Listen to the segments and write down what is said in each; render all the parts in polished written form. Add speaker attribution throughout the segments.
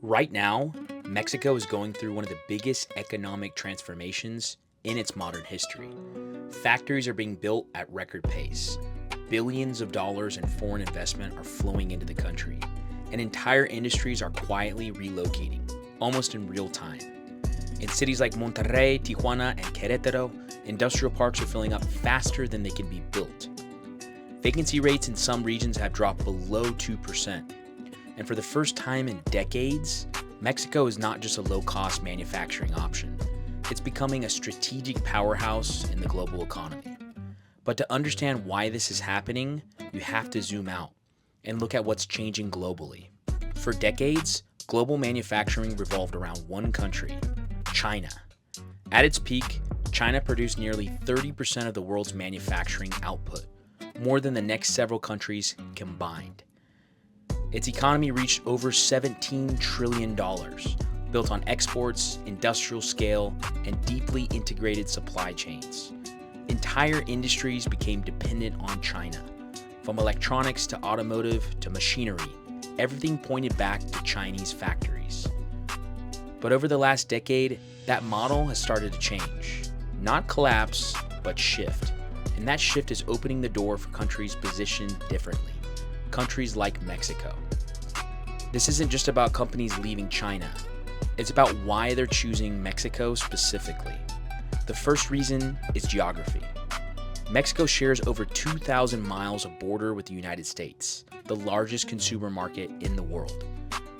Speaker 1: Right now, Mexico is going through one of the biggest economic transformations in its modern history. Factories are being built at record pace. Billions of dollars in foreign investment are flowing into the country, and entire industries are quietly relocating, almost in real time. In cities like Monterrey, Tijuana, and Querétaro, industrial parks are filling up faster than they can be built. Vacancy rates in some regions have dropped below 2%. And for the first time in decades, Mexico is not just a low-cost manufacturing option. It's becoming a strategic powerhouse in the global economy. But to understand why this is happening, you have to zoom out and look at what's changing globally. For decades, global manufacturing revolved around one country, China. At its peak, China produced nearly 30% of the world's manufacturing output, more than the next several countries combined. Its economy reached over $17 trillion, built on exports, industrial scale, and deeply integrated supply chains. Entire industries became dependent on China. From electronics to automotive to machinery, everything pointed back to Chinese factories. But over the last decade, that model has started to change. Not collapse, but shift. And that shift is opening the door for countries positioned differently. Countries like Mexico. This isn't just about companies leaving China. It's about why they're choosing Mexico specifically. The first reason is geography. Mexico shares over 2,000 miles of border with the United States, the largest consumer market in the world.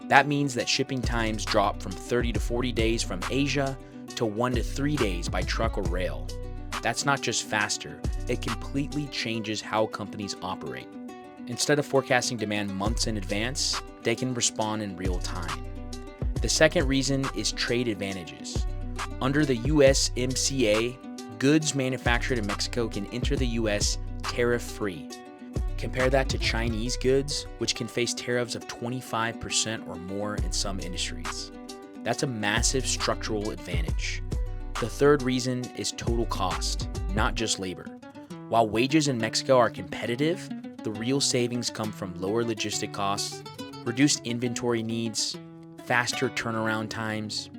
Speaker 1: That means that shipping times drop from 30 to 40 days from Asia to 1 to 3 days by truck or rail. That's not just faster, it completely changes how companies operate. Instead of forecasting demand months in advance, they can respond in real time. The second reason is trade advantages. Under the USMCA, goods manufactured in Mexico can enter the US tariff-free. Compare that to Chinese goods, which can face tariffs of 25% or more in some industries. That's a massive structural advantage. The third reason is total cost, not just labor. While wages in Mexico are competitive, the real savings come from lower logistic costs, reduced inventory needs, faster turnaround times.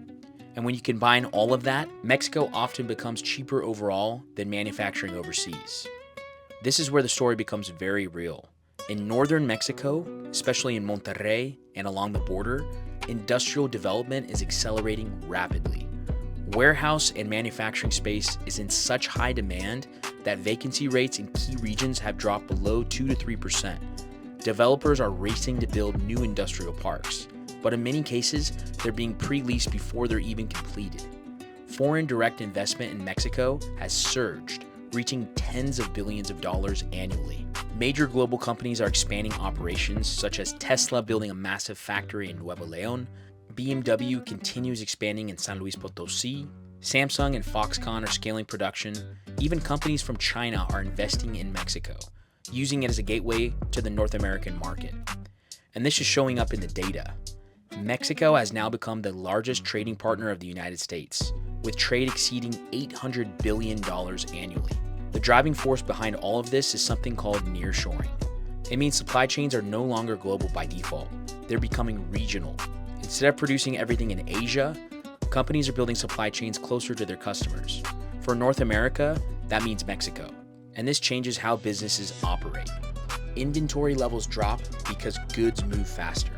Speaker 1: And when you combine all of that, Mexico often becomes cheaper overall than manufacturing overseas. This is where the story becomes very real. In northern Mexico, especially in Monterrey and along the border, industrial development is accelerating rapidly. Warehouse and manufacturing space is in such high demand that vacancy rates in key regions have dropped below 2 to 3%. Developers are racing to build new industrial parks, but in many cases, they're being pre-leased before they're even completed. Foreign direct investment in Mexico has surged, reaching tens of billions of dollars annually. Major global companies are expanding operations, such as Tesla building a massive factory in Nuevo León, BMW continues expanding in San Luis Potosí, Samsung and Foxconn are scaling production. Even companies from China are investing in Mexico, using it as a gateway to the North American market. And this is showing up in the data. Mexico has now become the largest trading partner of the United States, with trade exceeding $800 billion annually. The driving force behind all of this is something called nearshoring. It means supply chains are no longer global by default. They're becoming regional. Instead of producing everything in Asia, companies are building supply chains closer to their customers. For North America, that means Mexico. And this changes how businesses operate. Inventory levels drop because goods move faster.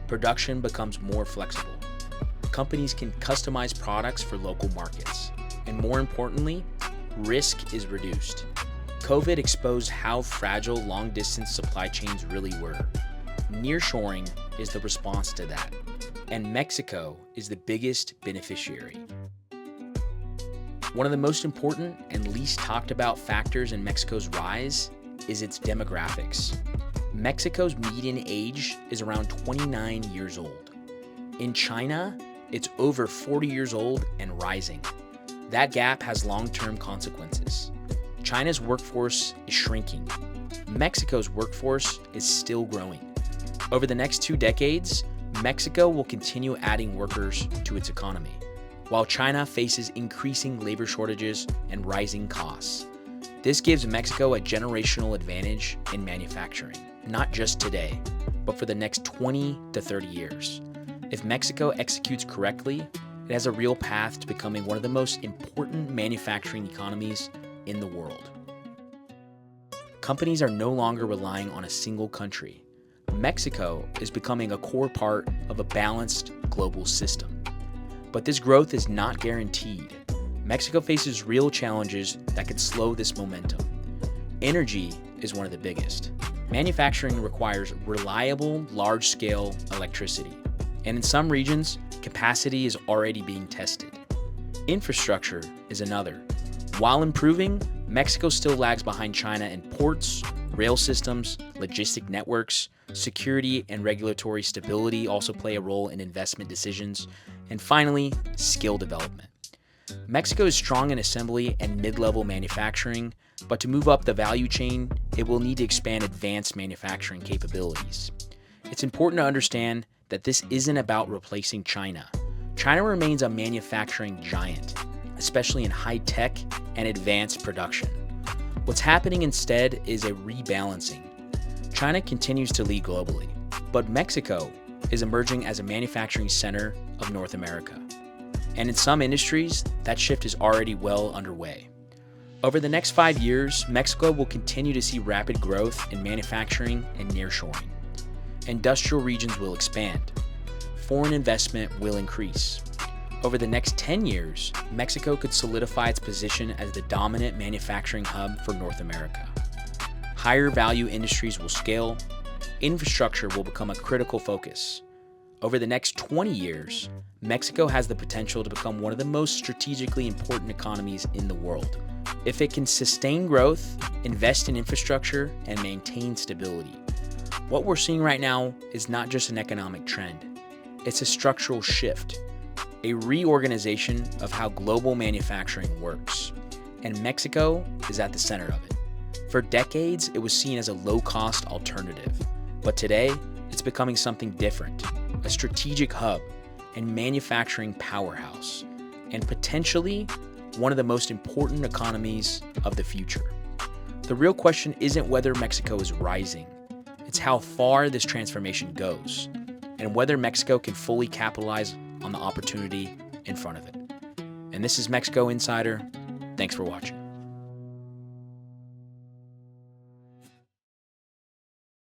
Speaker 1: Production becomes more flexible. Companies can customize products for local markets. And more importantly, risk is reduced. COVID exposed how fragile long-distance supply chains really were. Nearshoring is the response to that. And Mexico is the biggest beneficiary. One of the most important and least talked about factors in Mexico's rise is its demographics. Mexico's median age is around 29 years old. In China, it's over 40 years old and rising. That gap has long-term consequences. China's workforce is shrinking. Mexico's workforce is still growing. Over the next 2 decades, Mexico will continue adding workers to its economy, while China faces increasing labor shortages and rising costs. This gives Mexico a generational advantage in manufacturing, not just today, but for the next 20 to 30 years. If Mexico executes correctly, it has a real path to becoming one of the most important manufacturing economies in the world. Companies are no longer relying on a single country. Mexico is becoming a core part of a balanced global system. But this growth is not guaranteed. Mexico faces real challenges that could slow this momentum. Energy is one of the biggest. Manufacturing requires reliable, large-scale electricity. And in some regions, capacity is already being tested. Infrastructure is another. While improving, Mexico still lags behind China in ports, rail systems, logistic networks. Security and regulatory stability also play a role in investment decisions. And finally, skill development. Mexico is strong in assembly and mid-level manufacturing, but to move up the value chain, it will need to expand advanced manufacturing capabilities. It's important to understand that this isn't about replacing China. China remains a manufacturing giant, especially in high-tech and advanced production. What's happening instead is a rebalancing. China continues to lead globally, but Mexico is emerging as a manufacturing center of North America. And in some industries, that shift is already well underway. Over the next 5 years, Mexico will continue to see rapid growth in manufacturing and nearshoring. Industrial regions will expand. Foreign investment will increase. Over the next 10 years, Mexico could solidify its position as the dominant manufacturing hub for North America. Higher value industries will scale. Infrastructure will become a critical focus. Over the next 20 years, Mexico has the potential to become one of the most strategically important economies in the world. If it can sustain growth, invest in infrastructure, and maintain stability. What we're seeing right now is not just an economic trend. It's a structural shift, a reorganization of how global manufacturing works. And Mexico is at the center of it. For decades, it was seen as a low-cost alternative. But today, it's becoming something different, a strategic hub and manufacturing powerhouse, and potentially one of the most important economies of the future. The real question isn't whether Mexico is rising, it's how far this transformation goes, and whether Mexico can fully capitalize on the opportunity in front of it. And this is Mexico Insider. Thanks for watching.